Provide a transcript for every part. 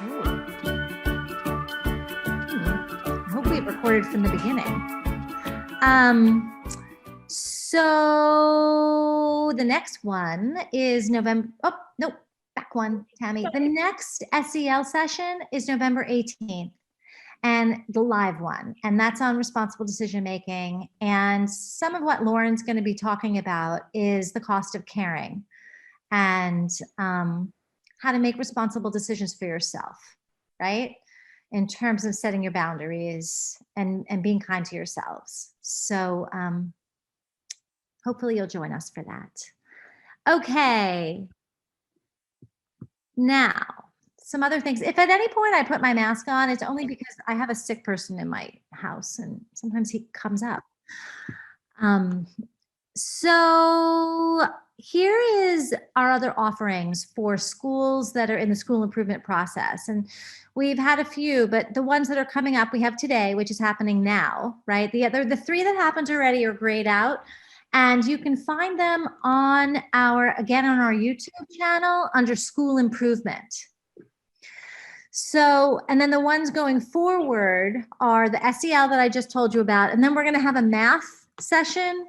I hope we recorded from the beginning. So the next one is November. Oh, no, back one, Tammy. The next SEL session is November 18th. And the live one, and that's on responsible decision making. And some of what Lauren's going to be talking about is the cost of caring and how to make responsible decisions for yourself, right? In terms of setting your boundaries and being kind to yourselves. So hopefully you'll join us for that. Okay. Now, some other things. If at any point I put my mask on, it's only because I have a sick person in my house and sometimes he comes up. So here is our other offerings for schools that are in the school improvement process. And we've had a few, but the ones that are coming up, we have today, which is happening now, right? The three that happened already are grayed out. And you can find them on our YouTube channel under school improvement. So, and then the ones going forward are the SEL that I just told you about. And then we're going to have a math session.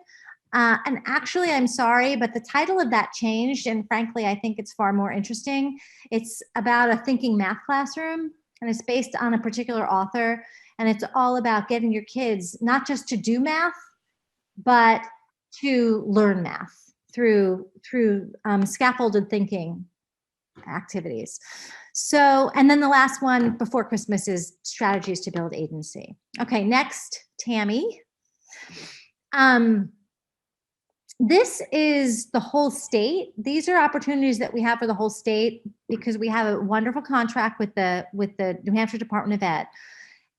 And actually, I'm sorry, but the title of that changed. And frankly, I think it's far more interesting. It's about a thinking math classroom, and it's based on a particular author. And it's all about getting your kids not just to do math, but to learn math through scaffolded thinking activities. So, and then the last one before Christmas is strategies to build agency. Okay, next, Tammy. This is the whole state. These are opportunities that we have for the whole state because we have a wonderful contract with the New Hampshire Department of Ed.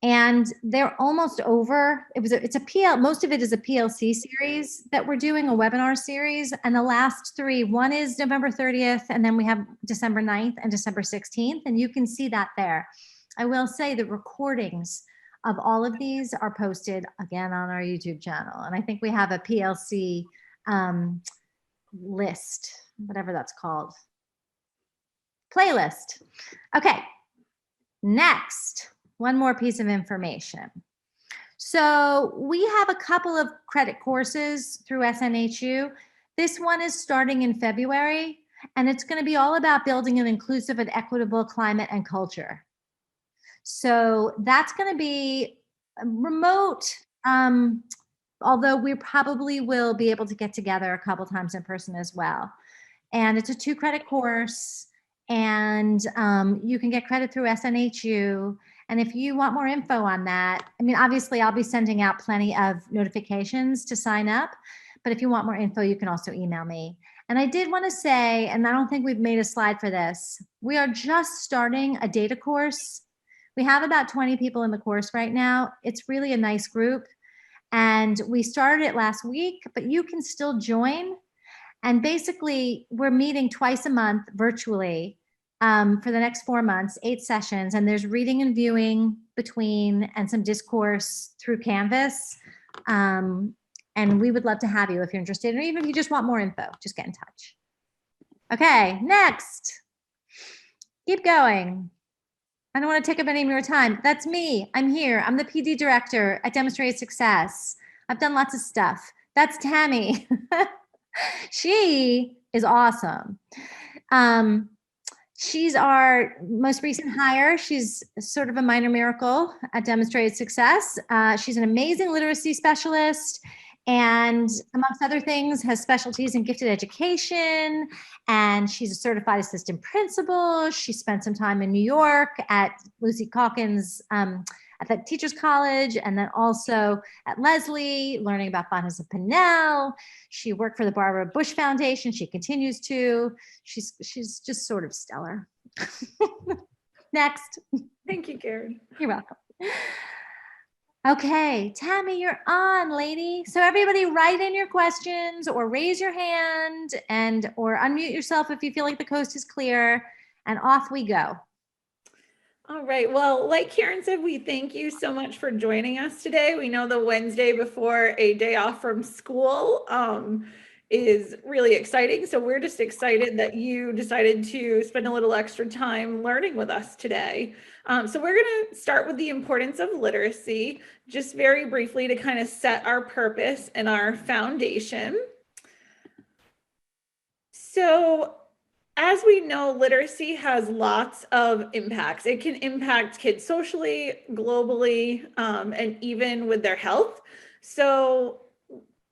And they're almost over. Most of it is a PLC series that we're doing, a webinar series. And the last three, one is November 30th, and then we have December 9th and December 16th. And you can see that there. I will say the recordings of all of these are posted again on our YouTube channel. And I think we have a PLC list, whatever that's called. Playlist. Okay, next. One more piece of information. So we have a couple of credit courses through SNHU. This one is starting in February, and it's going to be all about building an inclusive and equitable climate and culture. So that's going to be remote, although we probably will be able to get together a couple times in person as well. And it's a 2-credit course, and you can get credit through SNHU. And if you want more info on that, I mean, obviously I'll be sending out plenty of notifications to sign up, but if you want more info, you can also email me. And I did want to say, and I don't think we've made a slide for this, we are just starting a data course. We have about 20 people in the course right now. It's really a nice group. And we started it last week, but you can still join. And basically, we're meeting twice a month virtually for the next 4 months, 8 sessions. And there's reading and viewing between and some discourse through Canvas. And we would love to have you if you're interested, or even if you just want more info, just get in touch. Okay, next. Keep going. I don't want to take up any more time. That's me. I'm here. I'm the PD director at Demonstrated Success. I've done lots of stuff. That's Tammy. She is awesome. She's our most recent hire. She's sort of a minor miracle at Demonstrated Success. She's an amazing literacy specialist, and amongst other things, has specialties in gifted education, and she's a certified assistant principal. She spent some time in New York at Lucy Calkins at the Teachers College, and then also at Leslie, learning about Bonus and Pinnell. She worked for the Barbara Bush Foundation. She continues to. She's just sort of stellar. Next. Thank you, Karen. You're welcome. Okay, Tammy, you're on, lady. So everybody write in your questions or raise your hand or unmute yourself if you feel like the coast is clear, and off we go. All right. Well, like Karen said, we thank you so much for joining us today. We know the Wednesday before a day off from school is really exciting. So we're just excited that you decided to spend a little extra time learning with us today. So we're going to start with the importance of literacy, just very briefly to kind of set our purpose and our foundation. So as we know, literacy has lots of impacts. It can impact kids socially, globally, and even with their health. So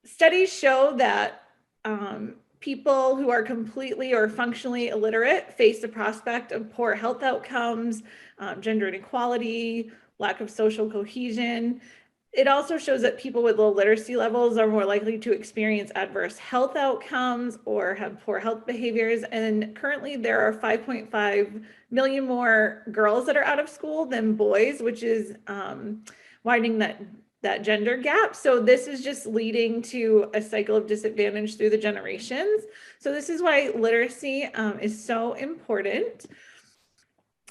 studies show that people who are completely or functionally illiterate face the prospect of poor health outcomes, gender inequality, lack of social cohesion. It also shows that people with low literacy levels are more likely to experience adverse health outcomes or have poor health behaviors. And currently there are 5.5 million more girls that are out of school than boys, which is widening that gender gap. So this is just leading to a cycle of disadvantage through the generations. So this is why literacy is so important.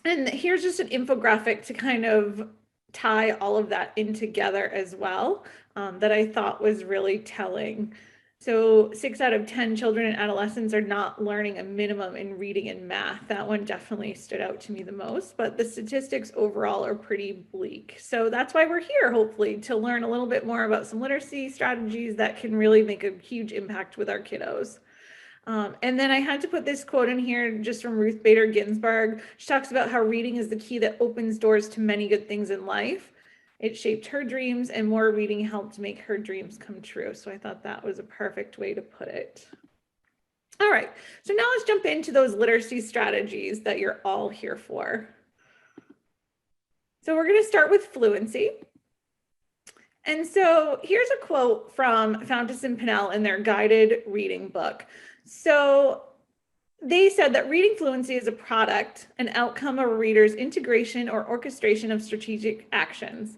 And here's just an infographic to kind of tie all of that in together as well, that I thought was really telling. So 6 out of 10 children and adolescents are not learning a minimum in reading and math. That one definitely stood out to me the most, but the statistics overall are pretty bleak. So that's why we're here, hopefully, to learn a little bit more about some literacy strategies that can really make a huge impact with our kiddos. And then I had to put this quote in here just from Ruth Bader Ginsburg. She talks about how reading is the key that opens doors to many good things in life. It shaped her dreams, and more reading helped make her dreams come true. So I thought that was a perfect way to put it. All right, so now let's jump into those literacy strategies that you're all here for. So we're going to start with fluency. And so here's a quote from Fountas and Pinnell in their guided reading book. So they said that reading fluency is a product, an outcome of a reader's integration or orchestration of strategic actions.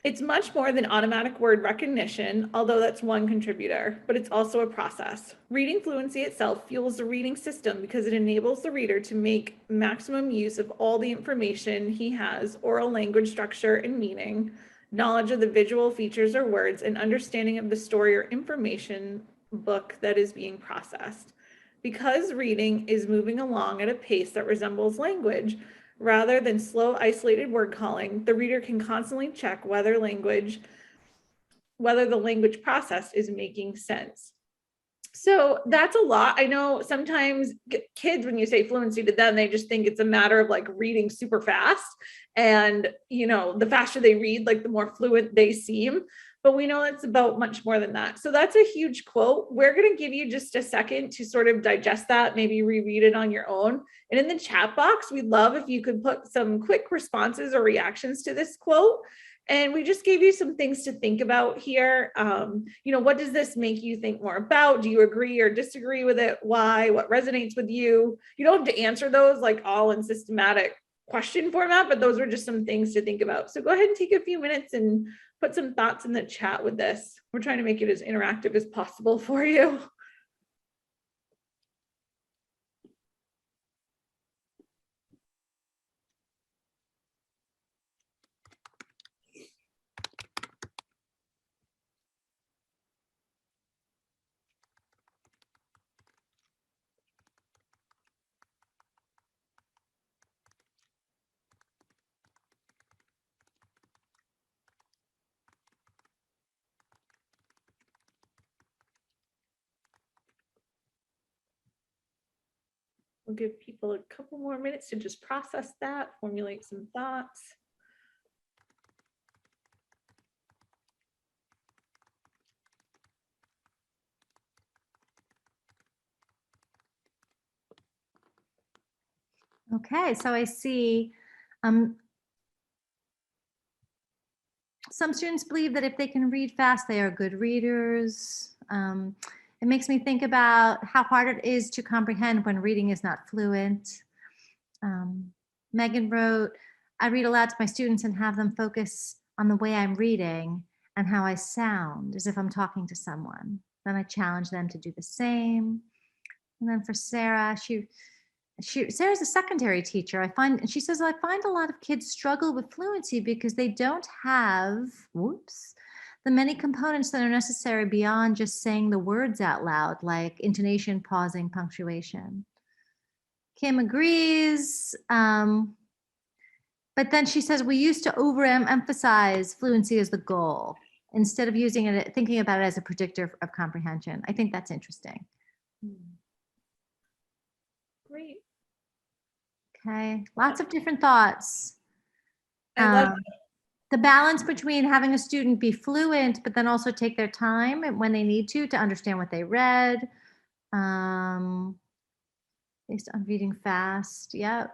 It's much more than automatic word recognition, although that's one contributor, but it's also a process. Reading fluency itself fuels the reading system because it enables the reader to make maximum use of all the information he has, oral language structure and meaning, knowledge of the visual features or words, and understanding of the story or information book that is being processed. Because reading is moving along at a pace that resembles language, rather than slow, isolated word calling, the reader can constantly check whether the language processed is making sense. So that's a lot. I know sometimes kids, when you say fluency to them, they just think it's a matter of like reading super fast. And, you know, the faster they read, like the more fluent they seem. But we know it's about much more than that. So that's a huge quote. We're going to give you just a second to sort of digest that, maybe reread it on your own. And in the chat box, we'd love if you could put some quick responses or reactions to this quote. And we just gave you some things to think about here. You know, what does this make you think more about? Do you agree or disagree with it? Why? What resonates with you? You don't have to answer those like all in systematic question format, but those are just some things to think about. So go ahead and take a few minutes and put some thoughts in the chat with this. We're trying to make it as interactive as possible for you. We'll give people a couple more minutes to just process that, formulate some thoughts. Okay, so I see some students believe that if they can read fast, they are good readers. It makes me think about how hard it is to comprehend when reading is not fluent. Megan wrote, I read aloud to my students and have them focus on the way I'm reading and how I sound as if I'm talking to someone. Then I challenge them to do the same. And then for Sarah, Sarah's a secondary teacher. And she says, I find a lot of kids struggle with fluency because they don't have the many components that are necessary beyond just saying the words out loud, like intonation, pausing, punctuation. Kim agrees. But then she says, we used to overemphasize fluency as the goal instead of using it, thinking about it as a predictor of comprehension. I think that's interesting. Great. Okay, lots of different thoughts. I love the balance between having a student be fluent, but then also take their time when they need to understand what they read. Based on reading fast. Yep.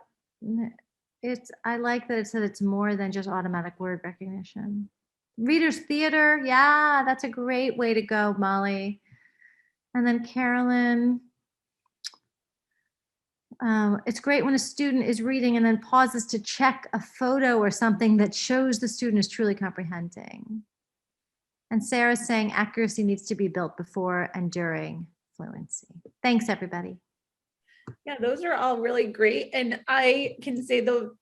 I like that it said it's more than just automatic word recognition. Reader's theater. Yeah, that's a great way to go, Molly. And then Carolyn. It's great when a student is reading and then pauses to check a photo or something that shows the student is truly comprehending. And Sarah's saying accuracy needs to be built before and during fluency. Thanks, everybody. Yeah, those are all really great. And I can say the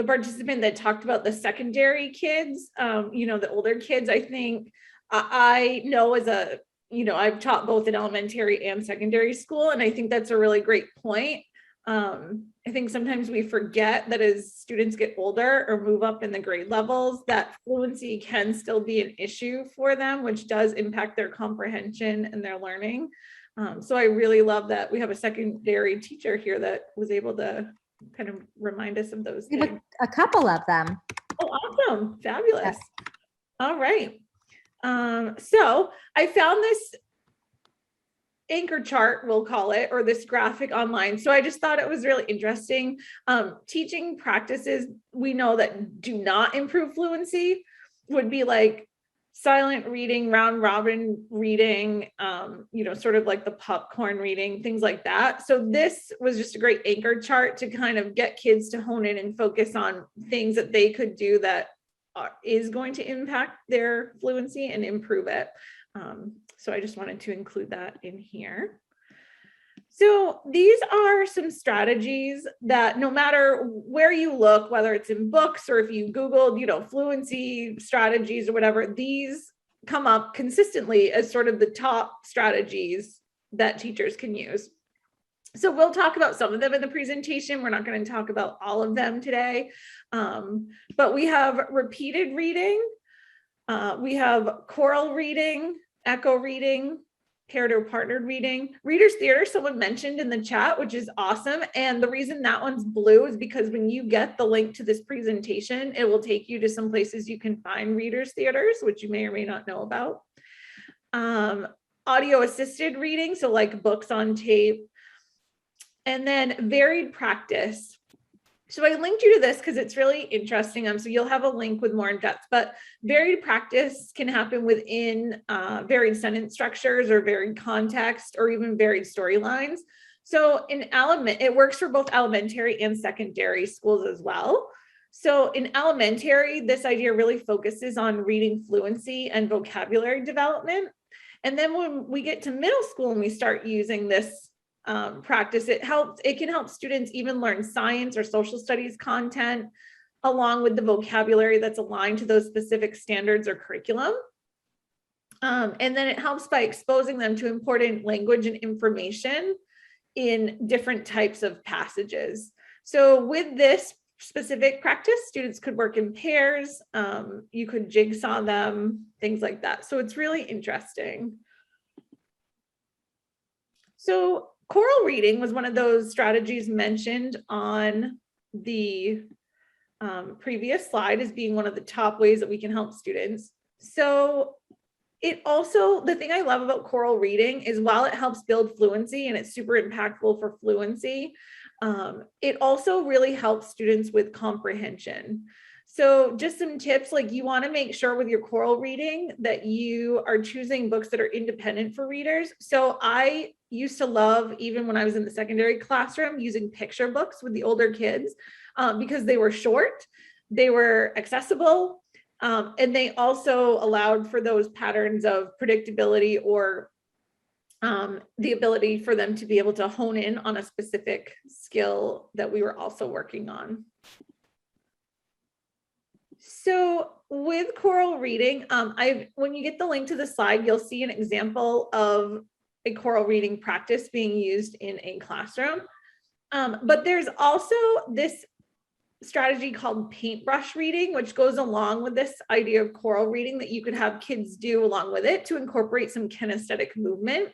participant that talked about the secondary kids, the older kids, I think I know I've taught both in elementary and secondary school. And I think that's a really great point. I think sometimes we forget that as students get older or move up in the grade levels, that fluency can still be an issue for them, which does impact their comprehension and their learning. So I really love that we have a secondary teacher here that was able to kind of remind us of those things. A couple of them. Oh, awesome. Fabulous. Yes. All right. So I found this anchor chart, we'll call it, or this graphic online. So I just thought it was really interesting. Teaching practices we know that do not improve fluency would be like silent reading, round robin reading, sort of like the popcorn reading, things like that. So this was just a great anchor chart to kind of get kids to hone in and focus on things that they could do that is going to impact their fluency and improve it. So I just wanted to include that in here. So these are some strategies that no matter where you look, whether it's in books or if you Googled, fluency strategies or whatever, these come up consistently as sort of the top strategies that teachers can use. So we'll talk about some of them in the presentation. We're not going to talk about all of them today, but we have repeated reading. We have choral reading, echo reading, paired or partnered reading. Reader's theater, someone mentioned in the chat, which is awesome. And the reason that one's blue is because when you get the link to this presentation, it will take you to some places you can find reader's theaters, which you may or may not know about. Audio assisted reading, so like books on tape. And then varied practice. So I linked you to this because it's really interesting. So you'll have a link with more in depth, but varied practice can happen within varied sentence structures or varied context or even varied storylines. So it works for both elementary and secondary schools as well. So in elementary, this idea really focuses on reading fluency and vocabulary development. And then when we get to middle school and we start using this practice, it can help students even learn science or social studies content along with the vocabulary that's aligned to those specific standards or curriculum. And then it helps by exposing them to important language and information in different types of passages. So with this specific practice, students could work in pairs, you could jigsaw them, things like that. So it's really interesting. So choral reading was one of those strategies mentioned on the previous slide as being one of the top ways that we can help students. So the thing I love about choral reading is while it helps build fluency and it's super impactful for fluency, it also really helps students with comprehension. So just some tips, like you want to make sure with your choral reading that you are choosing books that are independent for readers. So I used to love, even when I was in the secondary classroom, using picture books with the older kids because they were short, they were accessible, and they also allowed for those patterns of predictability or the ability for them to be able to hone in on a specific skill that we were also working on. So with choral reading, when you get the link to the slide, you'll see an example of a choral reading practice being used in a classroom. But there's also this strategy called paintbrush reading, which goes along with this idea of choral reading that you could have kids do along with it to incorporate some kinesthetic movement.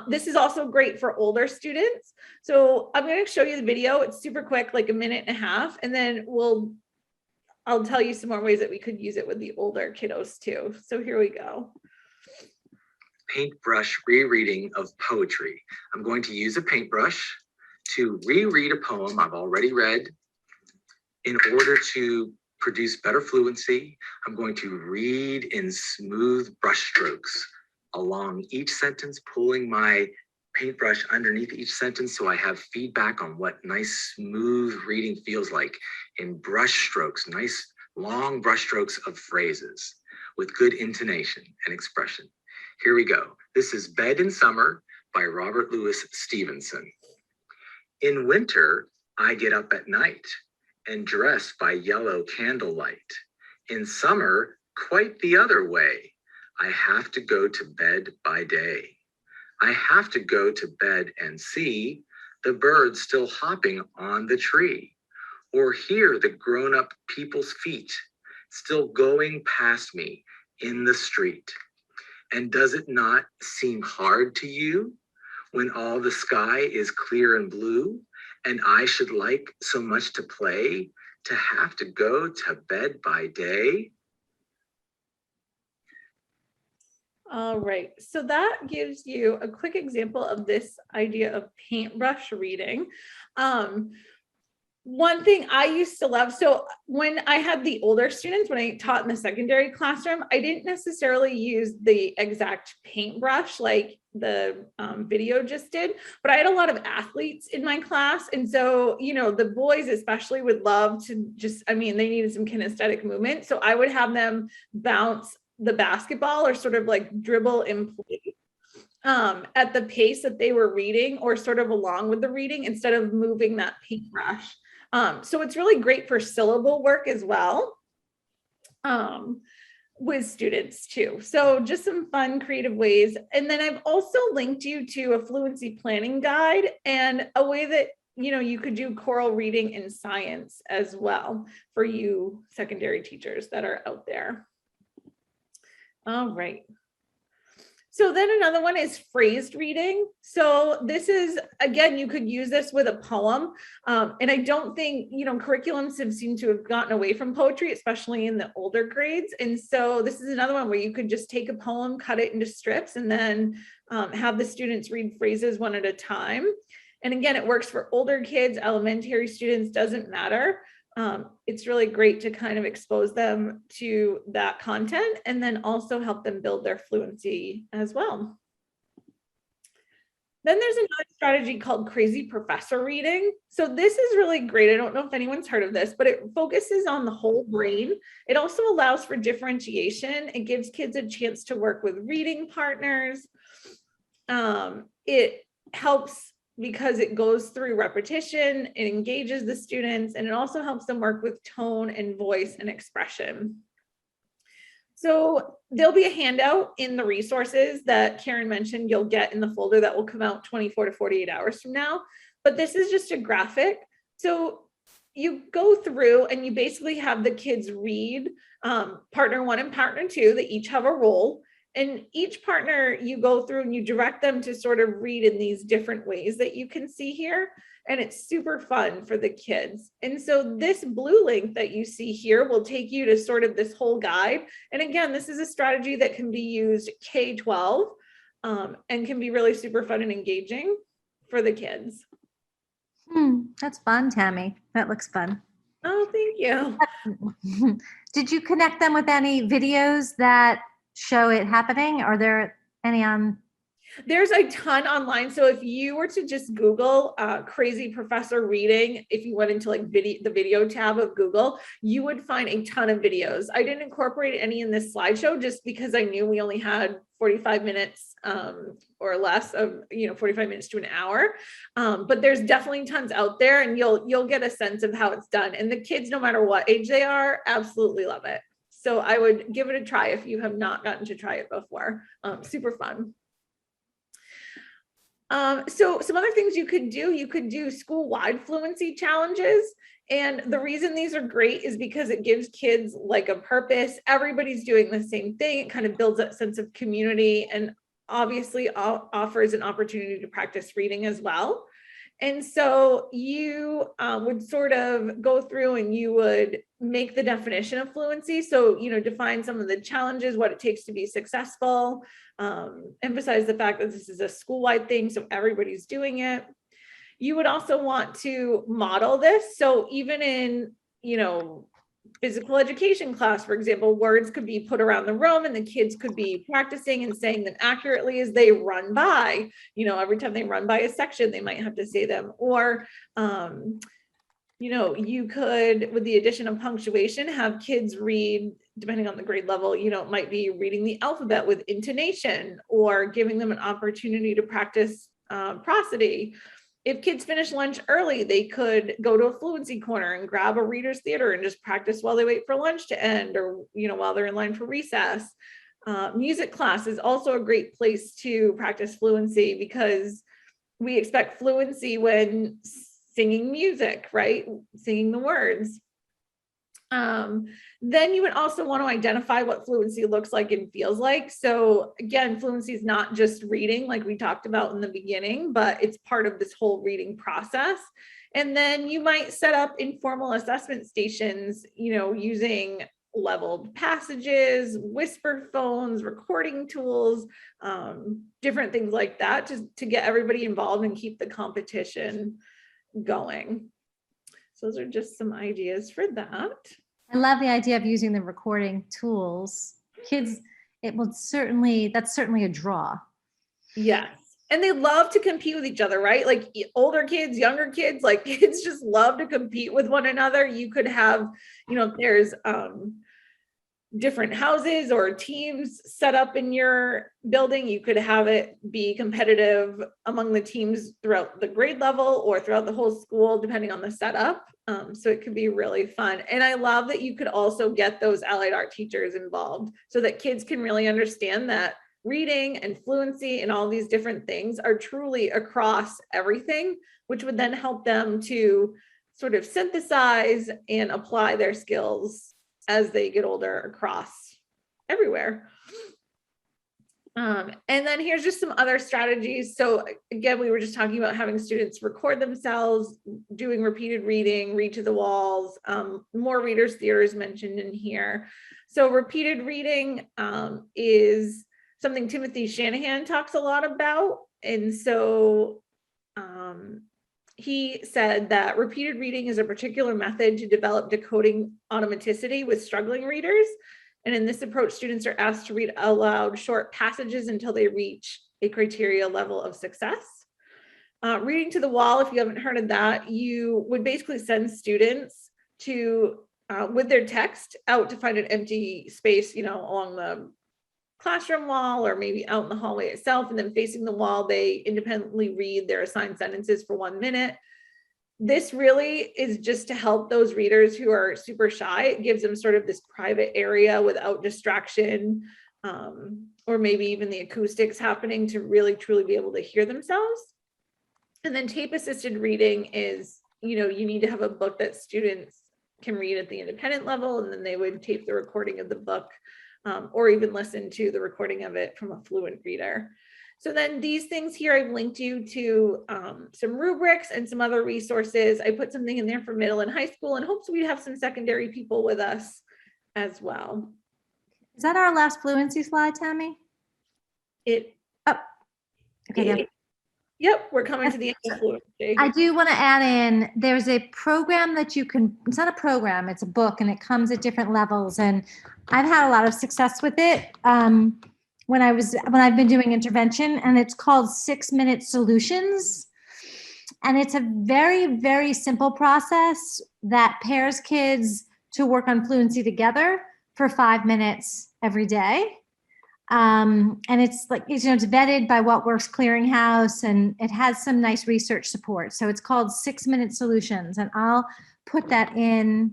This is also great for older students. So I'm going to show you the video. It's super quick, like a minute and a half, and then I'll tell you some more ways that we could use it with the older kiddos too. So here we go. Paintbrush rereading of poetry. I'm going to use a paintbrush to reread a poem I've already read. In order to produce better fluency, I'm going to read in smooth brushstrokes along each sentence, pulling my paintbrush underneath each sentence so I have feedback on what nice smooth reading feels like in brushstrokes, nice long brushstrokes of phrases with good intonation and expression. Here we go. This is Bed in Summer by Robert Louis Stevenson. In winter, I get up at night and dress by yellow candlelight. In summer, quite the other way. I have to go to bed by day. I have to go to bed and see the birds still hopping on the tree, or hear the grown-up people's feet still going past me in the street. And does it not seem hard to you when all the sky is clear and blue, and I should like so much to play, to have to go to bed by day? All right, so that gives you a quick example of this idea of paintbrush reading. One thing I used to love, so when I had the older students, when I taught in the secondary classroom, I didn't necessarily use the exact paintbrush like the video just did, but I had a lot of athletes in my class. And so, you know, the boys especially would love to just, I mean, they needed some kinesthetic movement. So I would have them bounce the basketball or sort of like dribble in place at the pace that they were reading or sort of along with the reading instead of moving that paintbrush. So it's really great for syllable work as well with students too. So just some fun creative ways. And then I've also linked you to a fluency planning guide and a way that, you know, you could do choral reading in science as well for you secondary teachers that are out there. All right. So then another one is phrased reading. So this is, again, you could use this with a poem. And I don't think, you know, curriculums have seemed to have gotten away from poetry, especially in the older grades. And so this is another one where you could just take a poem, cut it into strips, and then have the students read phrases one at a time. And again, it works for older kids, elementary students, doesn't matter. It's really great to kind of expose them to that content and then also help them build their fluency as well. Then there's another strategy called crazy professor reading. So this is really great. I don't know if anyone's heard of this, but it focuses on the whole brain. It also allows for differentiation. It gives kids a chance to work with reading partners. It helps because it goes through repetition, it engages the students, and it also helps them work with tone and voice and expression. So there'll be a handout in the resources that Karen mentioned you'll get in the folder that will come out 24 to 48 hours from now. But this is just a graphic. So you go through and you basically have the kids read partner one and partner two. They each have a role. And each partner you go through and you direct them to sort of read in these different ways that you can see here. And it's super fun for the kids. And so this blue link that you see here will take you to sort of this whole guide. And again, this is a strategy that can be used K-12 and can be really super fun and engaging for the kids. That's fun, Tammy. That looks fun. Oh, thank you. Did you connect them with any videos that show it happening? Are there any on? There's a ton online. So if you were to just Google crazy professor reading, if you went into like the video tab of Google, you would find a ton of videos. I didn't incorporate any in this slideshow just because I knew we only had 45 minutes or less of, 45 minutes to an hour. But there's definitely tons out there, and you'll get a sense of how it's done. And the kids, no matter what age they are, absolutely love it. So I would give it a try if you have not gotten to try it before. Super fun. So some other things you could do school-wide fluency challenges. And the reason these are great is because it gives kids like a purpose. Everybody's doing the same thing. It kind of builds that sense of community, and obviously offers an opportunity to practice reading as well. And so you would sort of go through and you would make the definition of fluency. So, define some of the challenges, what it takes to be successful, emphasize the fact that this is a school-wide thing, so everybody's doing it. You would also want to model this. So even in, physical education class, for example, words could be put around the room and the kids could be practicing and saying them accurately as they run by. Every time they run by a section, they might have to say them. Or, you could, with the addition of punctuation, have kids read, depending on the grade level, it might be reading the alphabet with intonation, or giving them an opportunity to practice prosody. If kids finish lunch early, they could go to a fluency corner and grab a reader's theater and just practice while they wait for lunch to end, or, while they're in line for recess. Music class is also a great place to practice fluency, because we expect fluency when singing music, right? Singing the words. Then you would also want to identify what fluency looks like and feels like. So again, fluency is not just reading like we talked about in the beginning, but it's part of this whole reading process. And then you might set up informal assessment stations, using leveled passages, whisper phones, recording tools, different things like that, just to get everybody involved and keep the competition going. So those are just some ideas for that. I love the idea of using the recording tools. Kids, that's certainly a draw. Yes. And they love to compete with each other, right? Like older kids, younger kids, like kids just love to compete with one another. You could have, there's different houses or teams set up in your building. You could have it be competitive among the teams throughout the grade level or throughout the whole school, depending on the setup. So it could be really fun. And I love that you could also get those allied art teachers involved, so that kids can really understand that reading and fluency and all these different things are truly across everything, which would then help them to sort of synthesize and apply their skills as they get older across everywhere. And then here's just some other strategies. So again, we were just talking about having students record themselves, doing repeated reading, read to the walls, more readers' theaters mentioned in here. So repeated reading is something Timothy Shanahan talks a lot about. And so he said that repeated reading is a particular method to develop decoding automaticity with struggling readers. And in this approach, students are asked to read aloud short passages until they reach a criteria level of success. Reading to the wall, if you haven't heard of that, you would basically send students to, with their text, out to find an empty space, along the classroom wall or maybe out in the hallway itself, and then facing the wall, they independently read their assigned sentences for 1 minute. This really is just to help those readers who are super shy. It gives them sort of this private area without distraction, or maybe even the acoustics happening, to really truly be able to hear themselves. And then tape assisted reading is, you need to have a book that students can read at the independent level, and then they would tape the recording of the book, or even listen to the recording of it from a fluent reader. So then these things here, I've linked you to some rubrics and some other resources. I put something in there for middle and high school, and hopes we have some secondary people with us as well. Is that our last fluency slide, Tammy? Okay. Yep, we're coming to the end of fluency. I do want to add in, there's a program that you can, it's not a program, it's a book, and it comes at different levels. And I've had a lot of success with it when I've been doing intervention, and it's called 6-Minute Solutions. And it's a very, very simple process that pairs kids to work on fluency together for 5 minutes every day. And it's like, it's vetted by What Works Clearinghouse, and it has some nice research support. So it's called 6-Minute Solutions, and I'll put that into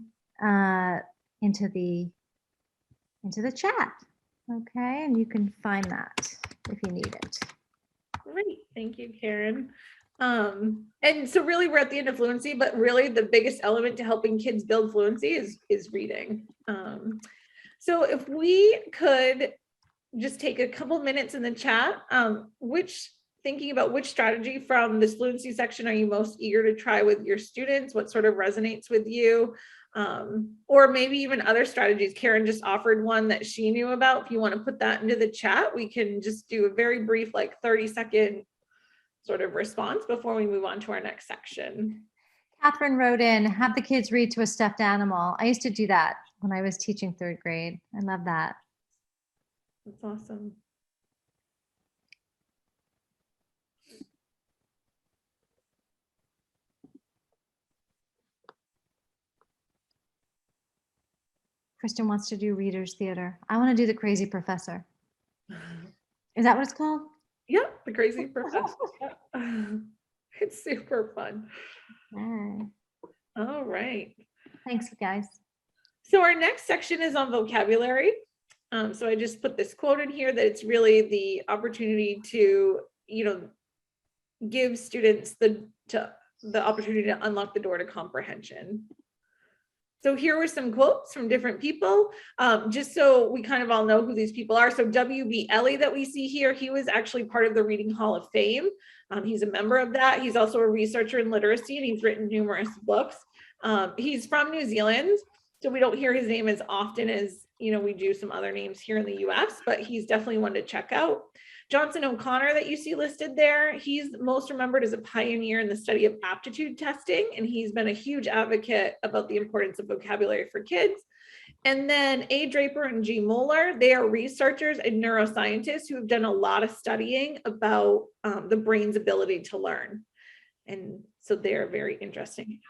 the chat. Okay, and you can find that if you need it. Great, thank you, Karen. And so really we're at the end of fluency, but really the biggest element to helping kids build fluency is reading. So if we could just take a couple minutes in the chat, thinking about which strategy from this fluency section are you most eager to try with your students? What sort of resonates with you? Or maybe even other strategies. Karen just offered one that she knew about. If you want to put that into the chat, we can just do a very brief, like 30-second sort of response before we move on to our next section. Catherine wrote in, have the kids read to a stuffed animal. I used to do that when I was teaching 3rd grade. I love that. That's awesome. Kristen wants to do Reader's Theater. I want to do The Crazy Professor. Is that what it's called? Yeah, The Crazy Professor. It's super fun. Okay. All right. Thanks, guys. So our next section is on vocabulary. So I just put this quote in here that it's really the opportunity to, give students the opportunity to unlock the door to comprehension. So here were some quotes from different people, just so we kind of all know who these people are. So W.B. Ellie that we see here, he was actually part of the Reading Hall of Fame. He's a member of that. He's also a researcher in literacy, and he's written numerous books. He's from New Zealand, so we don't hear his name as often as we do some other names here in the US, but he's definitely one to check out. Johnson O'Connor that you see listed there, he's most remembered as a pioneer in the study of aptitude testing, and he's been a huge advocate about the importance of vocabulary for kids. And then A. Draper and G. Moeller, they are researchers and neuroscientists who have done a lot of studying about the brain's ability to learn. And so they're very interesting.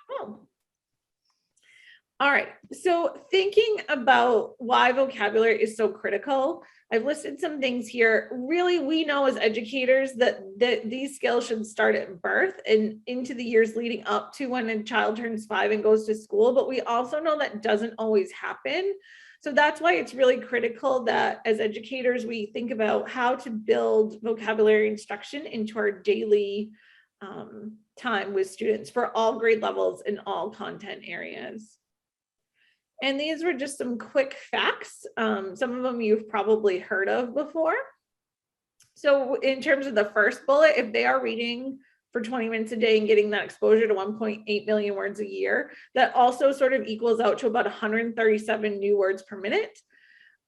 All right, so thinking about why vocabulary is so critical, I've listed some things here. Really, we know as educators that these skills should start at birth and into the years leading up to when a child turns 5 and goes to school, but we also know that doesn't always happen. So that's why it's really critical that as educators, we think about how to build vocabulary instruction into our daily time with students for all grade levels in all content areas. And these were just some quick facts. Some of them you've probably heard of before. So in terms of the first bullet, if they are reading for 20 minutes a day and getting that exposure to 1.8 million words a year, that also sort of equals out to about 137 new words per minute.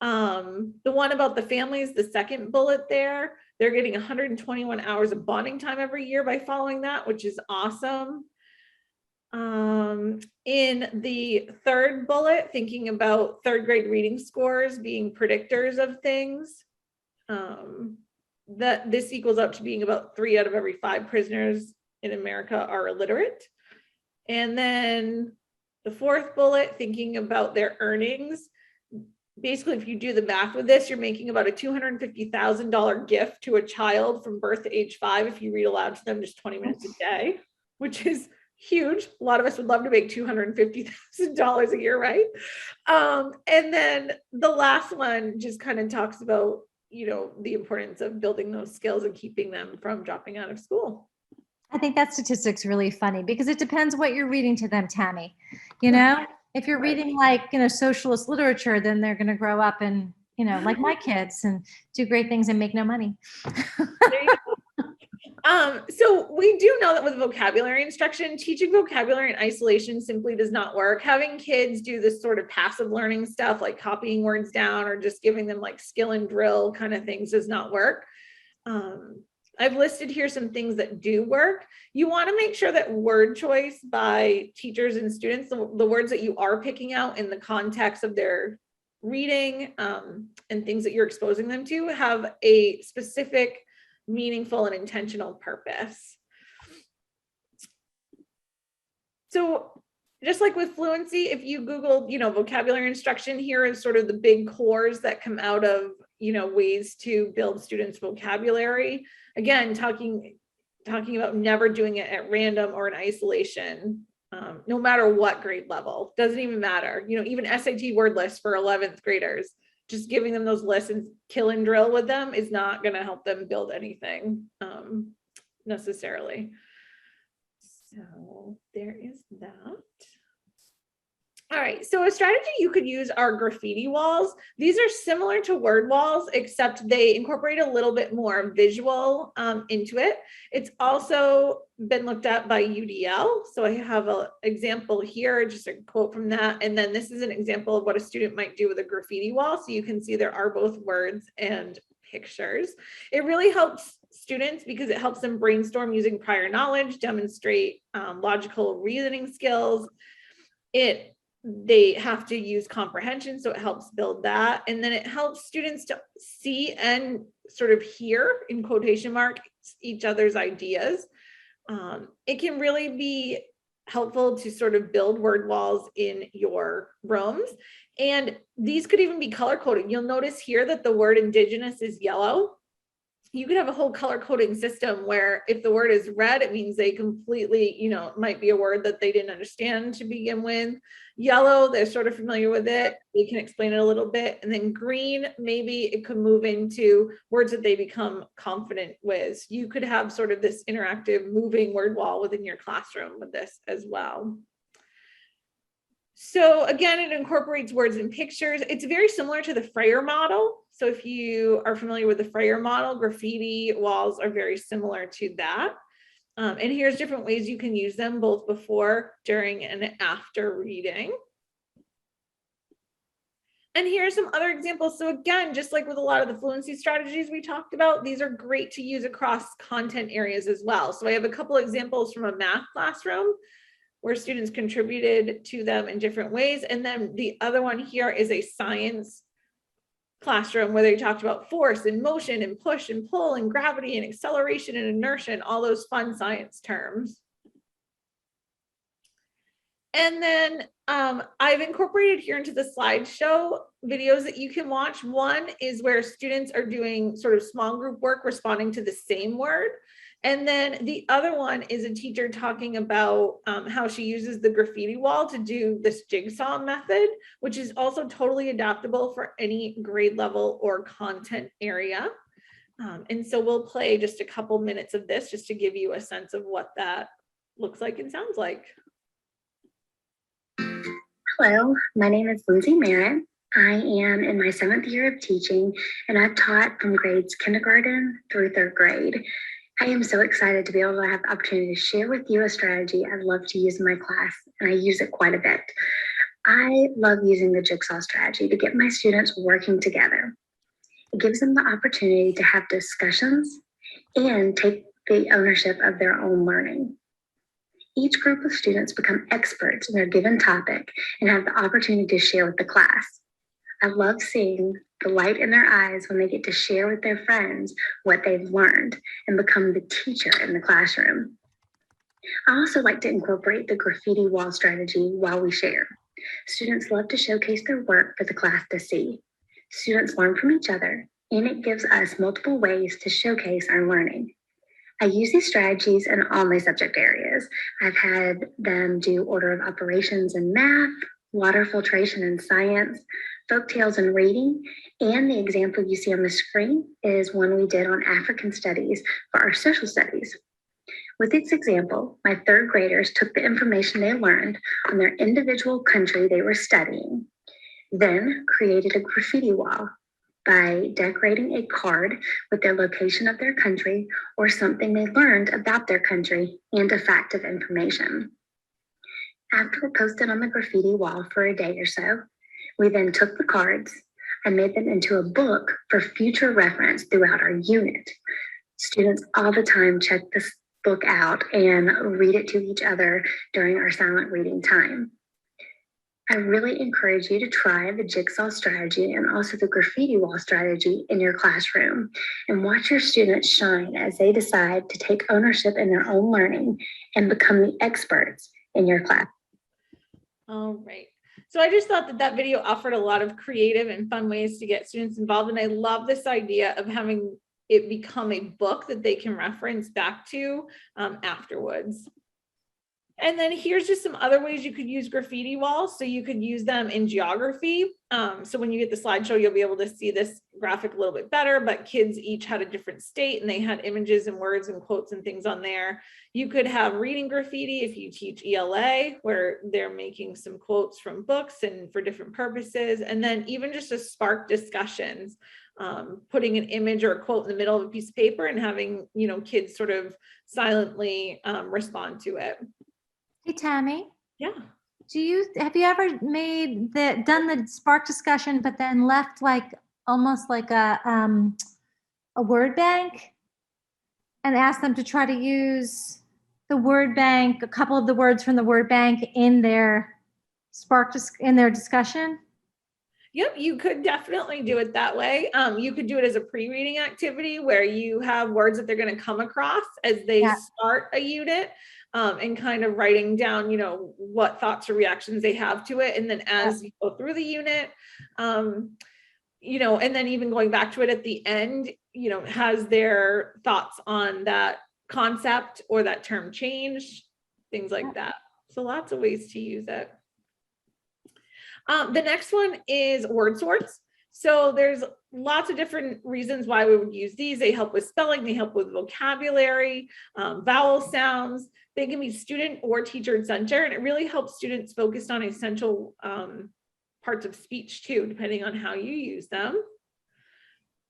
The one about the families, the second bullet there, they're getting 121 hours of bonding time every year by following that, which is awesome. In the third bullet, thinking about 3rd grade reading scores being predictors of things, that this equals up to being about 3 out of every 5 prisoners in America are illiterate. And then the fourth bullet, thinking about their earnings. Basically, if you do the math with this, you're making about a $250,000 gift to a child from birth to age 5 if you read aloud to them just 20 minutes a day, which is huge. A lot of us would love to make $250,000 a year, right? And then the last one just kind of talks about, the importance of building those skills and keeping them from dropping out of school. I think that statistic's really funny because it depends what you're reading to them, Tammy. If you're reading like, socialist literature, then they're going to grow up and, like my kids and do great things and make no money. There you go. So we do know that with vocabulary instruction, teaching vocabulary in isolation simply does not work. Having kids do this sort of passive learning stuff like copying words down or just giving them like skill and drill kind of things does not work. I've listed here some things that do work. You want to make sure that word choice by teachers and students, the words that you are picking out in the context of their reading and things that you're exposing them to have a specific, meaningful, and intentional purpose. So just like with fluency, if you Google, vocabulary instruction, here is sort of the big cores that come out of ways to build students' vocabulary. Again, talking about never doing it at random or in isolation, no matter what grade level, doesn't even matter. Even SAT word lists for 11th graders, just giving them those lists and kill and drill with them is not going to help them build anything necessarily. So there is that. All right, so a strategy you could use are graffiti walls. These are similar to word walls, except they incorporate a little bit more visual into it. It's also been looked at by UDL. So I have an example here, just a quote from that. And then this is an example of what a student might do with a graffiti wall. So you can see there are both words and pictures. It really helps students because it helps them brainstorm using prior knowledge, demonstrate logical reasoning skills. They have to use comprehension, so it helps build that. And then it helps students to see and sort of hear, in quotation marks, each other's ideas. It can really be helpful to sort of build word walls in your rooms. And these could even be color coded. You'll notice here that the word indigenous is yellow. You could have a whole color coding system where if the word is red, it means they completely, it might be a word that they didn't understand to begin with. Yellow, they're sort of familiar with it. They can explain it a little bit. And then green, maybe it could move into words that they become confident with. You could have sort of this interactive moving word wall within your classroom with this as well. So again, it incorporates words and pictures. It's very similar to the Freyer model. So if you are familiar with the Freyer model, graffiti walls are very similar to that. And here's different ways you can use them both before, during, and after reading. And here are some other examples. So again, just like with a lot of the fluency strategies we talked about, these are great to use across content areas as well. So I have a couple examples from a math classroom where students contributed to them in different ways. And then the other one here is a science classroom where they talked about force and motion and push and pull and gravity and acceleration and inertia and all those fun science terms. And then I've incorporated here into the slideshow videos that you can watch. One is where students are doing sort of small group work responding to the same word. And then the other one is a teacher talking about how she uses the graffiti wall to do this jigsaw method, which is also totally adaptable for any grade level or content area. And so we'll play just a couple minutes of this just to give you a sense of what that looks like and sounds like. Hello, my name is Lindsay Merritt. I am in my 7th year of teaching, and I've taught from grades kindergarten through 3rd grade. I am so excited to be able to have the opportunity to share with you a strategy I love to use in my class, and I use it quite a bit. I love using the jigsaw strategy to get my students working together. It gives them the opportunity to have discussions and take the ownership of their own learning. Each group of students become experts in their given topic and have the opportunity to share with the class. I love seeing the light in their eyes when they get to share with their friends what they've learned and become the teacher in the classroom. I also like to incorporate the graffiti wall strategy while we share. Students love to showcase their work for the class to see. Students learn from each other, and it gives us multiple ways to showcase our learning. I use these strategies in all my subject areas. I've had them do order of operations in math, water filtration in science, folktales in reading, and the example you see on the screen is one we did on African studies for our social studies. With this example, my 3rd graders took the information they learned on their individual country they were studying, then created a graffiti wall by decorating a card with their location of their country or something they learned about their country and a fact of information. After we posted on the graffiti wall for a day or so, we then took the cards and made them into a book for future reference throughout our unit. Students all the time check this book out and read it to each other during our silent reading time. I really encourage you to try the jigsaw strategy and also the graffiti wall strategy in your classroom and watch your students shine as they decide to take ownership in their own learning and become the experts in your class. All right. So I just thought that that video offered a lot of creative and fun ways to get students involved. And I love this idea of having it become a book that they can reference back to afterwards. And then here's just some other ways you could use graffiti walls. So you could use them in geography. So when you get the slideshow, you'll be able to see this graphic a little bit better, but kids each had a different state and they had images and words and quotes and things on there. You could have reading graffiti if you teach ELA, where they're making some quotes from books and for different purposes. And then even just to spark discussions, putting an image or a quote in the middle of a piece of paper and having, you know, kids sort of silently respond to it. Hey, Tammy, Yeah. have you ever done the spark discussion, but then left like almost like a word bank and asked them to try to use the word bank, a couple of the words from the word bank in their in their discussion? Yep, you could definitely do it that way. You could do it as a pre-reading activity where you have words that they're going to come across as they start a unit, and kind of writing down, you know, what thoughts or reactions they have to it. And then as you go through the unit, you know, and then even going back to it at the end, you know, has their thoughts on that concept or that term changed, things like that. So lots of ways to use it. The next one is word sorts. So there's lots of different reasons why we would use these. They help with spelling, they help with vocabulary, vowel sounds. They can be student or teacher centered, and it really helps students focus on essential parts of speech too, depending on how you use them.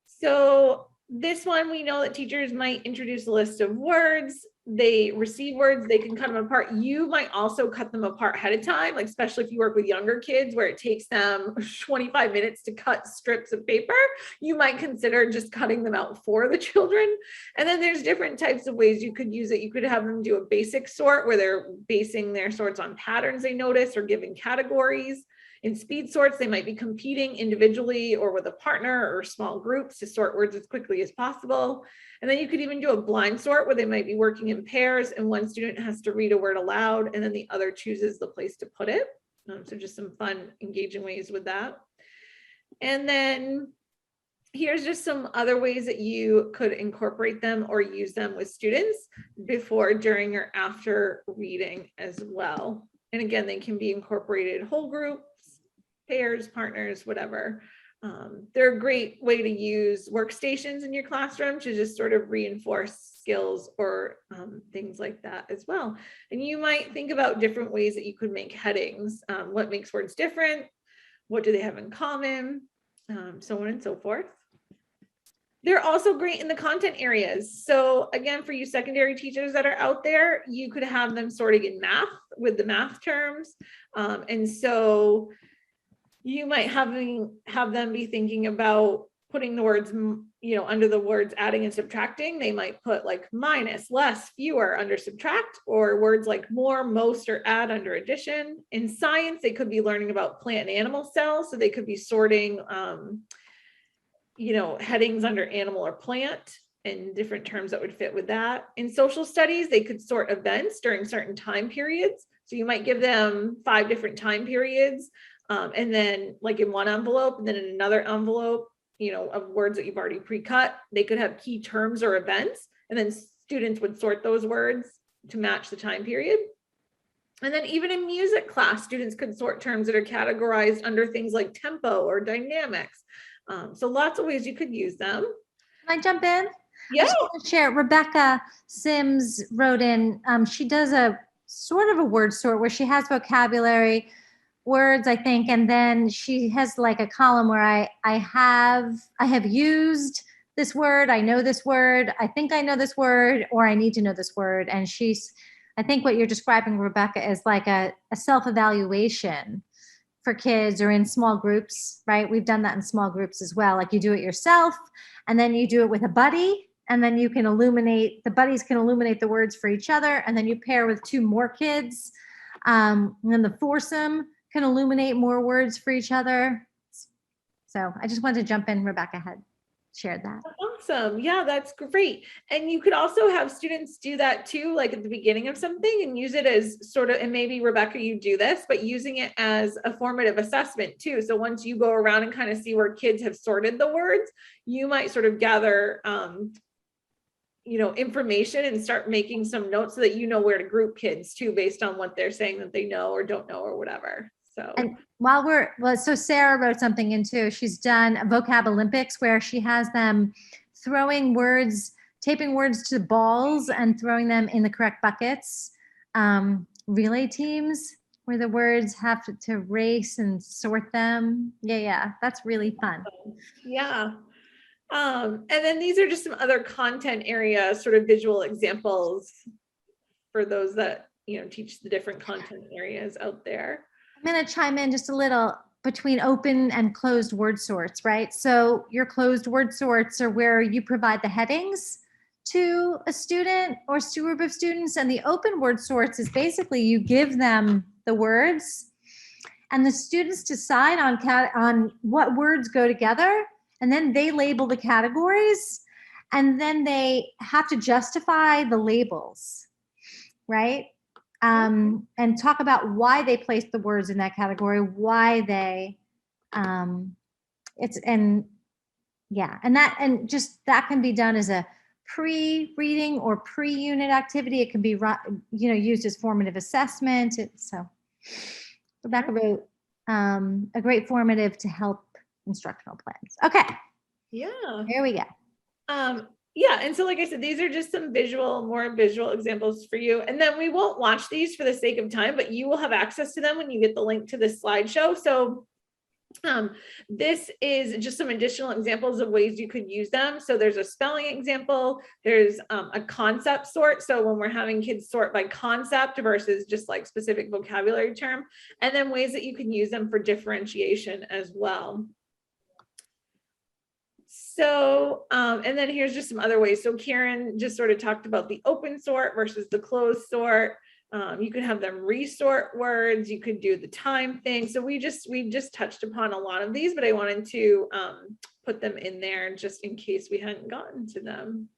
So this one, we know that teachers might introduce a list of words. They receive words, they can cut them apart. You might also cut them apart ahead of time, like especially if you work with younger kids where it takes them 25 minutes to cut strips of paper. You might consider just cutting them out for the children. And then there's different types of ways you could use it. You could have them do a basic sort where they're basing their sorts on patterns they notice or giving categories. In speed sorts, they might be competing individually or with a partner or small groups to sort words as quickly as possible. And then you could even do a blind sort where they might be working in pairs and one student has to read a word aloud and then the other chooses the place to put it. So just some fun, engaging ways with that. And then here's just some other ways that you could incorporate them or use them with students before, during, or after reading as well. And again, they can be incorporated whole groups, pairs, partners, whatever. They're a great way to use workstations in your classroom to just sort of reinforce skills or things like that as well. And you might think about different ways that you could make headings. What makes words different? What do they have in common? So on and so forth. They're also great in the content areas. So again, for you secondary teachers that are out there, you could have them sorting in math with the math terms. And so you might have them be thinking about putting the words, you know, under the words adding and subtracting. They might put like minus, less, fewer under subtract, or words like more, most, or add under addition. In science, they could be learning about plant and animal cells. So they could be sorting, you know, headings under animal or plant and different terms that would fit with that. In social studies, they could sort events during certain time periods. So you might give them 5 different time periods, and then like in one envelope and then in another envelope, you know, of words that you've already pre-cut. They could have key terms or events, and then students would sort those words to match the time period. And then even in music class, students could sort terms that are categorized under things like tempo or dynamics. So lots of ways you could use them. Can I jump in? Yeah. I just want to share. Rebecca Sims wrote in, she does a sort of a word sort where she has vocabulary words, I think, and then she has like a column where I have used this word, I know this word, I think I know this word, or I need to know this word. And I think what you're describing, Rebecca, is like a self-evaluation for kids or in small groups, right? We've done that in small groups as well. Like you do it yourself, and then you do it with a buddy, and then you can the buddies can illuminate the words for each other, and then you pair with 2 more kids, and then the foursome can illuminate more words for each other. So I just wanted to jump in, Rebecca, ahead. shared that. Awesome. Yeah, that's great. And you could also have students do that too, like at the beginning of something, and use it as sort of, and maybe Rebecca, you do this, but using it as a formative assessment too. So once you go around and kind of see where kids have sorted the words, you might sort of gather, information and start making some notes so that you know where to group kids too, based on what they're saying that they know or don't know or whatever. So. And so Sarah wrote something in too. She's done a vocab Olympics where she has them throwing words, taping words to balls and throwing them in the correct buckets. Relay teams where the words have to race and sort them. Yeah, that's really fun. Yeah. And then these are just some other content area sort of visual examples for those that, teach the different content areas out there. I'm going to chime in just a little between open and closed word sorts, right? So your closed word sorts are where you provide the headings to a student or group of students, and the open word sorts is basically you give them the words and the students decide on what words go together, and then they label the categories, and then they have to justify the labels, right? And talk about why they placed the words in that category, why they, that can be done as a pre-reading or pre-unit activity. It can be, used as formative assessment. So Rebecca wrote a great formative to help instructional plans. Okay. Yeah. Here we go. Yeah, and so like I said, these are just some more visual examples for you. And then we won't watch these for the sake of time, but you will have access to them when you get the link to this slideshow. So this is just some additional examples of ways you could use them. So there's a spelling example, there's a concept sort. So when we're having kids sort by concept versus just like specific vocabulary term, and then ways that you can use them for differentiation as well. So, and then here's just some other ways. So Karen just sort of talked about the open sort versus the closed sort. You could have them resort words. You could do the time thing. So we just touched upon a lot of these, but I wanted to put them in there just in case we hadn't gotten to them.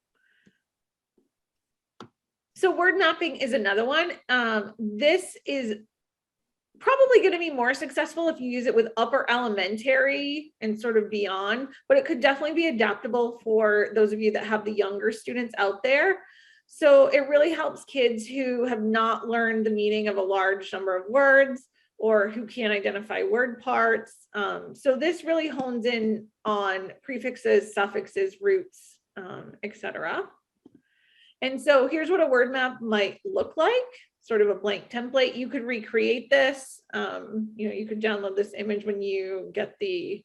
So word mapping is another one. This is probably going to be more successful if you use it with upper elementary and sort of beyond, but it could definitely be adaptable for those of you that have the younger students out there. So it really helps kids who have not learned the meaning of a large number of words or who can't identify word parts. So this really hones in on prefixes, suffixes, roots, etc. And so here's what a word map might look like. Sort of a blank template. You could recreate this. You could download this image when you get the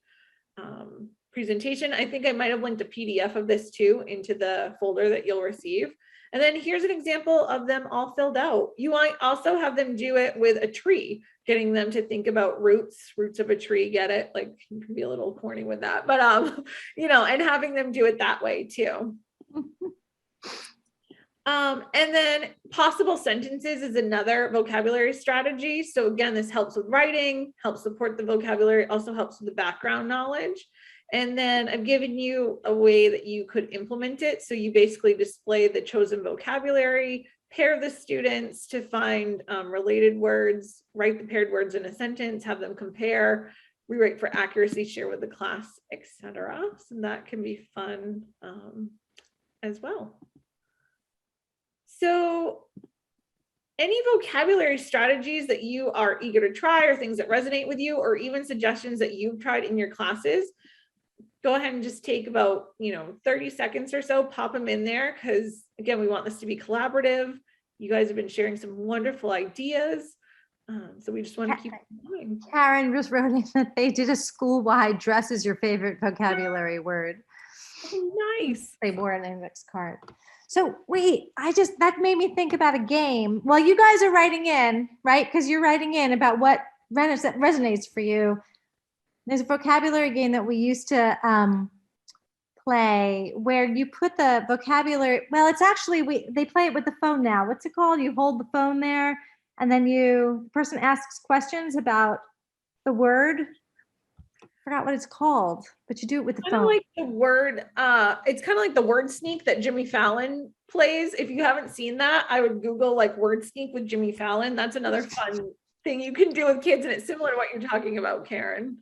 presentation. I think I might have linked a PDF of this too into the folder that you'll receive. And then here's an example of them all filled out. You might also have them do it with a tree, getting them to think about roots of a tree, get it? Like you can be a little corny with that, but and having them do it that way too. And then possible sentences is another vocabulary strategy. So again, this helps with writing, helps support the vocabulary, also helps with the background knowledge. And then I've given you a way that you could implement it. So you basically display the chosen vocabulary, pair the students to find related words, write the paired words in a sentence, have them compare, rewrite for accuracy, share with the class, etc. So that can be fun as well. So any vocabulary strategies that you are eager to try or things that resonate with you, or even suggestions that you've tried in your classes, go ahead and just take about 30 seconds or so, pop them in there, because again, we want this to be collaborative. You guys have been sharing some wonderful ideas. So we just want to keep going. Karen just wrote in that they did a school-wide dress is your favorite vocabulary word. Oh, nice. They wore an index card. So wait, that made me think about a game. Well, you guys are writing in, right? Because you're writing in about what resonates for you. There's a vocabulary game that we used to play where you put the vocabulary. Well, it's actually, they play it with the phone now. What's it called? You hold the phone there and then the person asks questions about the word. forgot what it's called, but you do it with the Kind of phone. like the word, it's kind of like the word sneak that Jimmy Fallon plays. If you haven't seen that, I would Google like word sneak with Jimmy Fallon. That's another fun thing you can do with kids, and it's similar to what you're talking about, Karen.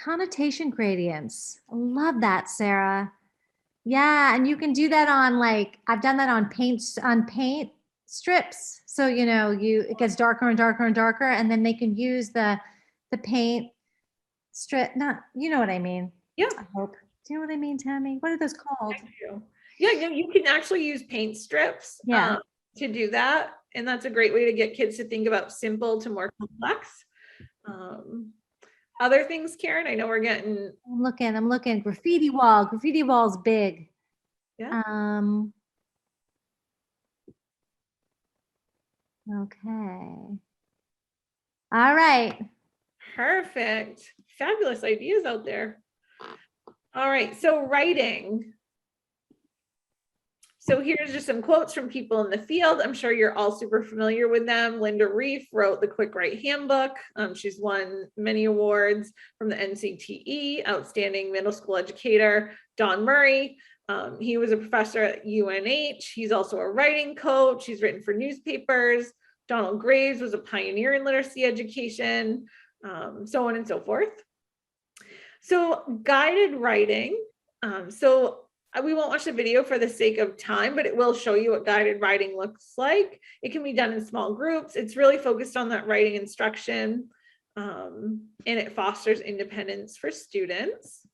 Connotation gradients. I love that, Sarah. Yeah, and you can do that on like I've done that on paint strips. So it gets darker and darker and darker, and then they can use the paint strip. Not you know what I mean? Yeah. I hope. Do you know what I mean, Tammy? What are those called? I do. Yeah, you can actually use paint strips to do that, and that's a great way to get kids to think about simple to more complex. Other things, Karen, I know we're getting. I'm looking. Graffiti wall's big. Yeah. Okay. All right. Perfect. Fabulous ideas out there. All right, so writing. So here's just some quotes from people in the field. I'm sure you're all super familiar with them. Linda Reef wrote the Quick Write Handbook. She's won many awards from the NCTE, Outstanding Middle School Educator. Don Murray, he was a professor at UNH. He's also a writing coach. He's written for newspapers. Donald Graves was a pioneer in literacy education, so on and so forth. So guided writing. We won't watch the video for the sake of time, but it will show you what guided writing looks like. It can be done in small groups. It's really focused on that writing instruction, and it fosters independence for students.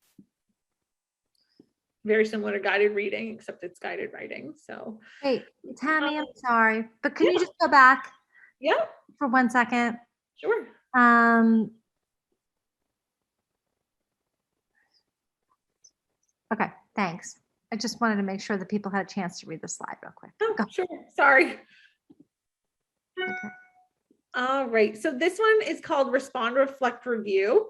Very similar to guided reading, except it's guided writing. So, wait, Tammy, I'm sorry, but can you just go back? Yeah, for 1 second. Sure. Okay, thanks. I just wanted to make sure that people had a chance to read the slide real quick. Oh, sure. Sorry. Okay. All right. So this one is called Respond, Reflect, Review.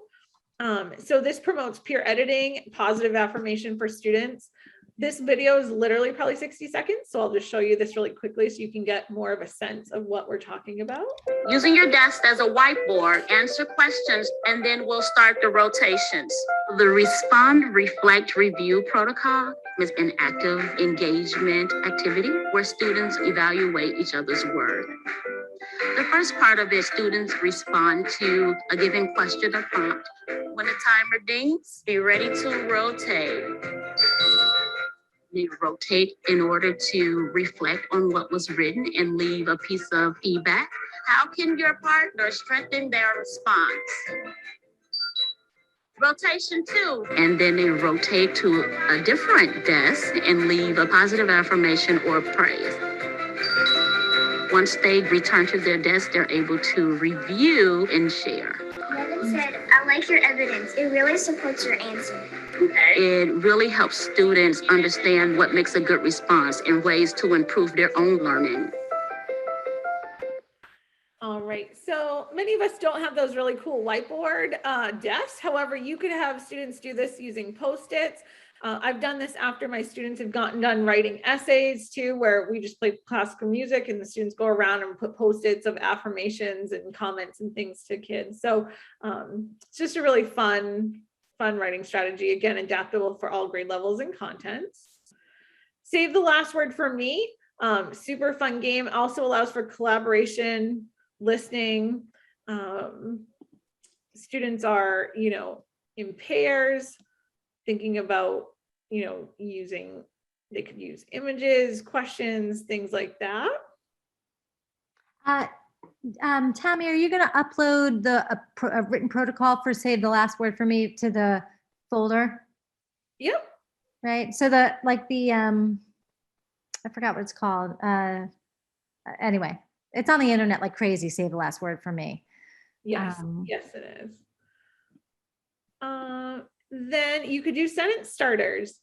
So this promotes peer editing, positive affirmation for students. This video is literally probably 60 seconds. So I'll just show you this really quickly so you can get more of a sense of what we're talking about. Using your desk as a whiteboard, answer questions, and then we'll start the rotations. The Respond, Reflect, Review protocol is an active engagement activity where students evaluate each other's work. The first part of it, students respond to a given question or prompt. When the timer dings, be ready to rotate. They rotate in order to reflect on what was written and leave a piece of feedback. How can your partner strengthen their response? Rotation 2. And then they rotate to a different desk and leave a positive affirmation or praise. Once they return to their desk, they're able to review and share. Megan said, I like your evidence. It really supports your answer. It really helps students understand what makes a good response and ways to improve their own learning. All right, so many of us don't have those really cool whiteboard desks. However, you could have students do this using Postits. I've done this after my students have gotten done writing essays too, where we just play classical music and the students go around and put Postits of affirmations and comments and things to kids. So it's just a really fun writing strategy. Again, adaptable for all grade levels and contents. Save the last word for me. Super fun game. Also allows for collaboration, listening. Students are, in pairs, thinking about, they could use images, questions, things like that. Tammy, are you going to upload a written protocol for Save the Last Word for Me to the folder? Yep. Right. So I forgot what it's called. Anyway, it's on the internet like crazy. Save the Last Word for Me. Yes. Yes, it is. Then you could do sentence starters.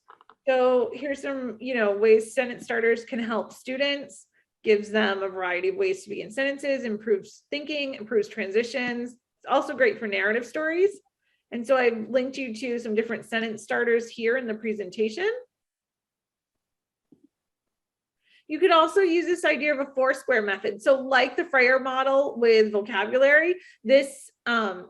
So here's some, ways sentence starters can help students. Gives them a variety of ways to begin sentences, improves thinking, improves transitions. It's also great for narrative stories. And so I've linked you to some different sentence starters here in the presentation. You could also use this idea of a Foursquare method. So like the Freyer model with vocabulary, this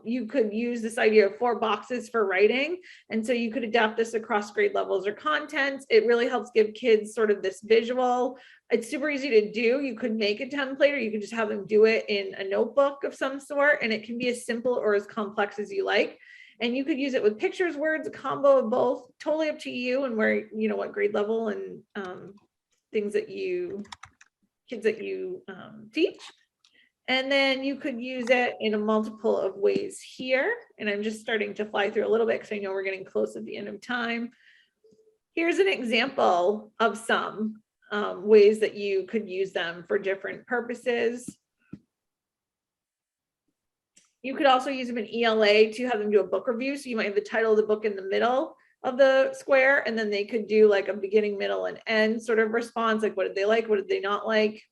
you could use this idea of 4 boxes for writing. And so you could adapt this across grade levels or contents. It really helps give kids sort of this visual. It's super easy to do. You could make a template, or you could just have them do it in a notebook of some sort. And it can be as simple or as complex as you like. And you could use it with pictures, words, a combo of both, totally up to you and where, you know, what grade level and things that kids that you teach. And then you could use it in a multiple of ways here. And I'm just starting to fly through a little bit because I know we're getting close at the end of time. Here's an example of some ways that you could use them for different purposes. You could also use them in ELA to have them do a book review. So you might have the title of the book in the middle of the square, and then they could do like a beginning, middle, and end sort of response. Like, what did they like? What did they not like?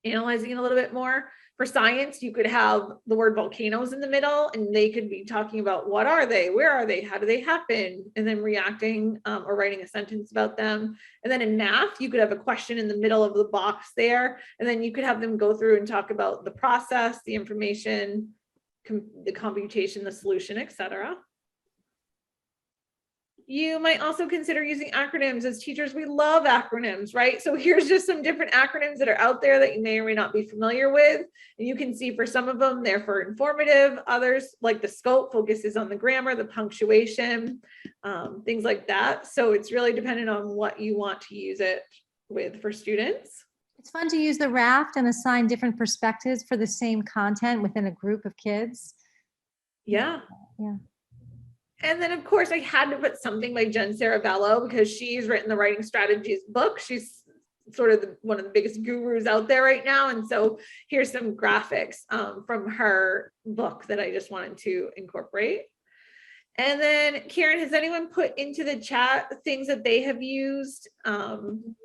Analyzing it a little bit more. For science, you could have the word volcanoes in the middle, and they could be talking about what are they? Where are they? How do they happen? And then reacting or writing a sentence about them. And then in math, you could have a question in the middle of the box there. And then you could have them go through and talk about the process, the information, the computation, the solution, etc. You might also consider using acronyms. As teachers, we love acronyms, right? So here's just some different acronyms that are out there that you may or may not be familiar with. And you can see for some of them, they're for informative. Others, like the scope, focuses on the grammar, the punctuation, things like that. So it's really dependent on what you want to use it with for students. It's fun to use the raft and assign different perspectives for the same content within a group of kids. Yeah. Yeah. And then, of course, I had to put something by Jen Saravello because she's written the Writing Strategies book. She's sort of one of the biggest gurus out there right now. And so here's some graphics from her book that I just wanted to incorporate. And then, Karen, has anyone put into the chat things that they have used?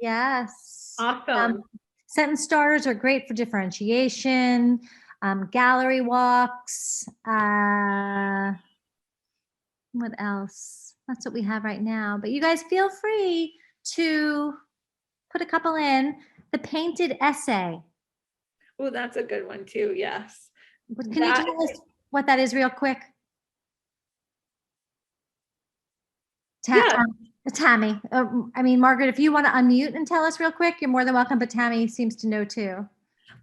Yes. Awesome. Sentence starters are great for differentiation. Gallery walks. What else? That's what we have right now. But you guys feel free to put a couple in. The painted essay. Oh, that's a good one too. Yes. Can you tell us what that is real quick? Tammy. I mean, Margaret, if you want to unmute and tell us real quick, you're more than welcome, but Tammy seems to know too.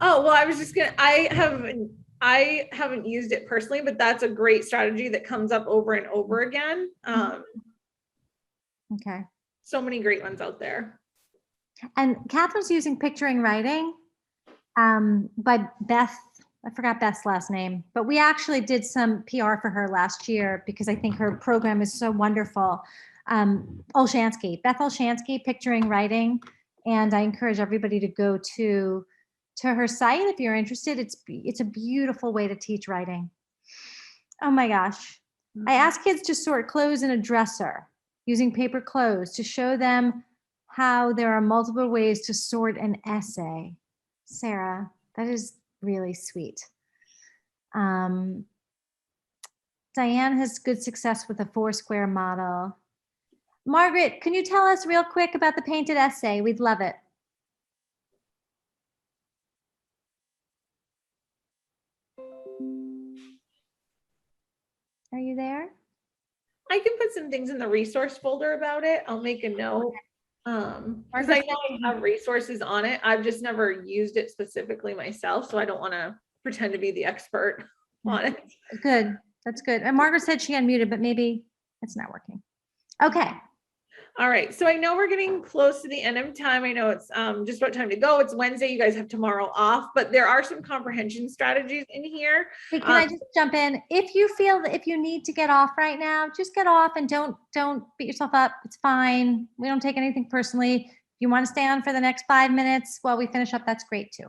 Oh, well, I was just gonna, I haven't used it personally, but that's a great strategy that comes up over and over again. Okay. So many great ones out there. And Catherine's using Picturing Writing by Beth. I forgot Beth's last name, but we actually did some PR for her last year because I think her program is so wonderful. Olshansky, Beth Olshansky, Picturing Writing. And I encourage everybody to go to her site if you're interested. It's a beautiful way to teach writing. Oh my gosh. I ask kids to sort clothes in a dresser using paper clothes to show them how there are multiple ways to sort an essay. Sarah, that is really sweet. Diane has good success with the Foursquare model. Margaret, can you tell us real quick about the painted essay? We'd love it. Are you there? I can put some things in the resource folder about it. I'll make a note. Because I know I have resources on it. I've just never used it specifically myself, so I don't want to pretend to be the expert on it. Good. That's good. And Margaret said she unmuted, but maybe it's not working. Okay. All right. So I know we're getting close to the end of time. I know it's just about time to go. It's Wednesday. You guys have tomorrow off, but there are some comprehension strategies in here. Hey, can I just jump in? If you feel that if you need to get off right now, just get off and don't beat yourself up. It's fine. We don't take anything personally. If you want to stay on for the next 5 minutes while we finish up, that's great too.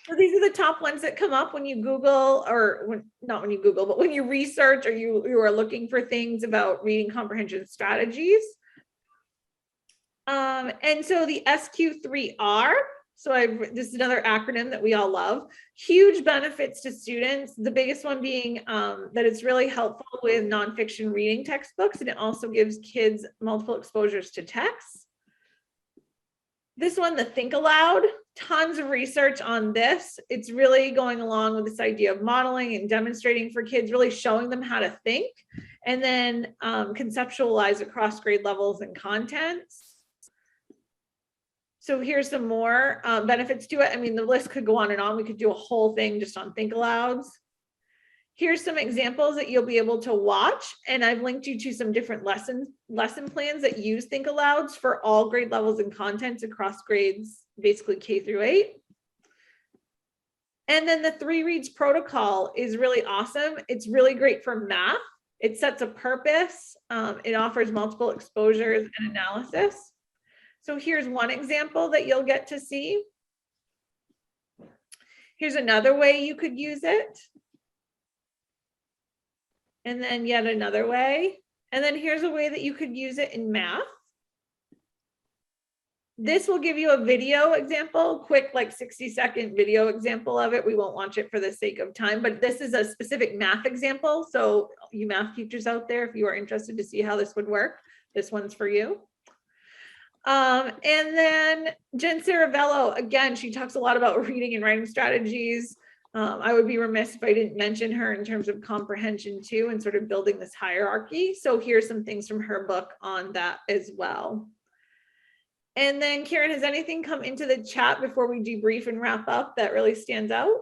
So these are the top ones that come up when you Google, or not when you Google, but when you research or you are looking for things about reading comprehension strategies. And so the SQ3R, this is another acronym that we all love. Huge benefits to students. The biggest one being that it's really helpful with nonfiction reading textbooks, and it also gives kids multiple exposures to text. This one, the Think Aloud, tons of research on this. It's really going along with this idea of modeling and demonstrating for kids, really showing them how to think and then conceptualize across grade levels and contents. So here's some more benefits to it. I mean, the list could go on and on. We could do a whole thing just on Think Alouds. Here's some examples that you'll be able to watch. And I've linked you to some different lesson plans that use Think Alouds for all grade levels and contents across grades, basically K through 8. And then the 3 Reads protocol is really awesome. It's really great for math. It sets a purpose. It offers multiple exposures and analysis. So here's one example that you'll get to see. Here's another way you could use it. And then yet another way. And then here's a way that you could use it in math. This will give you a video example, quick, like 60-second video example of it. We won't watch it for the sake of time, but this is a specific math example. So you math teachers out there, if you are interested to see how this would work, this one's for you. And then Jen Saravello, again, she talks a lot about reading and writing strategies. I would be remiss if I didn't mention her in terms of comprehension too, and sort of building this hierarchy. So here's some things from her book on that as well. And then Karen, has anything come into the chat before we debrief and wrap up that really stands out?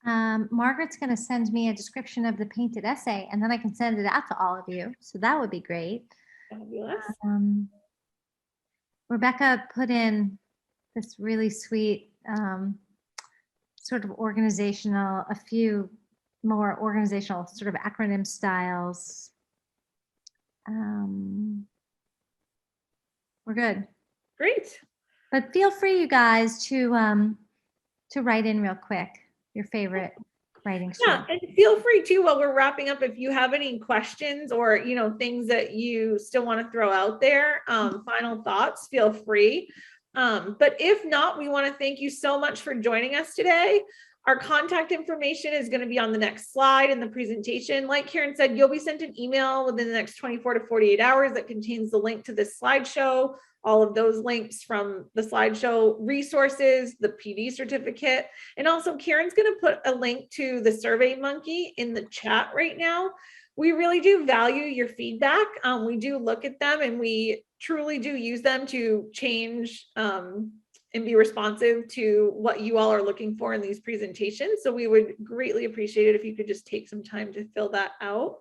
Margaret's going to send me a description of the painted essay, and then I can send it out to all of you. So that would be great. Fabulous. Rebecca put in this really sweet sort of organizational, a few more organizational sort of acronym styles. We're good. Great. But feel free, you guys, to write in real quick your favorite writing style. Yeah, and feel free too, while we're wrapping up, if you have any questions or things that you still want to throw out there, final thoughts, feel free. But if not, we want to thank you so much for joining us today. Our contact information is going to be on the next slide in the presentation. Like Karen said, you'll be sent an email within the next 24 to 48 hours that contains the link to this slideshow, all of those links from the slideshow, resources, the PD certificate, and also Karen's going to put a link to the Survey Monkey in the chat right now. We really do value your feedback. We do look at them and we truly do use them to change and be responsive to what you all are looking for in these presentations. So we would greatly appreciate it if you could just take some time to fill that out.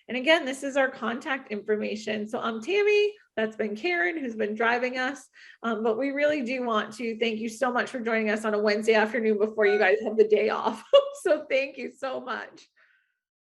And again, this is our contact information. So I'm Tammy, that's been Karen, who's been driving us. But we really do want to thank you so much for joining us on a Wednesday afternoon before you guys have the day off. So thank you so much.